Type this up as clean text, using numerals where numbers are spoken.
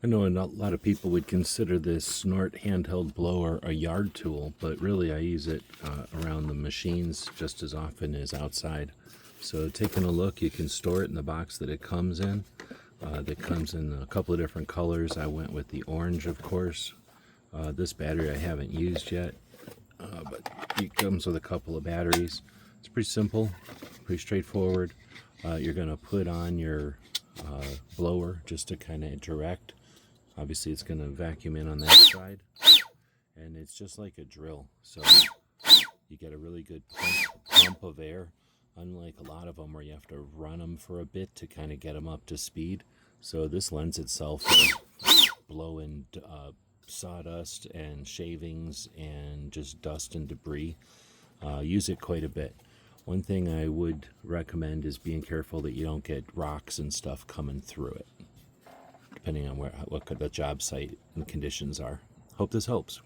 I know a lot of people would consider this Snort handheld blower a yard tool, but really I use it around the machines just as often as outside. So taking a look, you can store it in the box that it comes in. That comes in a couple of different colors. I went with the orange, of course. This battery I haven't used yet, but it comes with a couple of batteries. It's pretty simple, pretty straightforward. You're going to put on your blower just to kind of direct. Obviously it's going to vacuum in on that side, and it's just like a drill, so you get a really good pump of air, unlike a lot of them where you have to run them for a bit to kind of get them up to speed. So this lends itself to blowing sawdust and shavings and just dust and debris. Use it quite a bit. One thing I would recommend is being careful that you don't get rocks and stuff coming through it, depending on what the job site and conditions are. Hope this helps.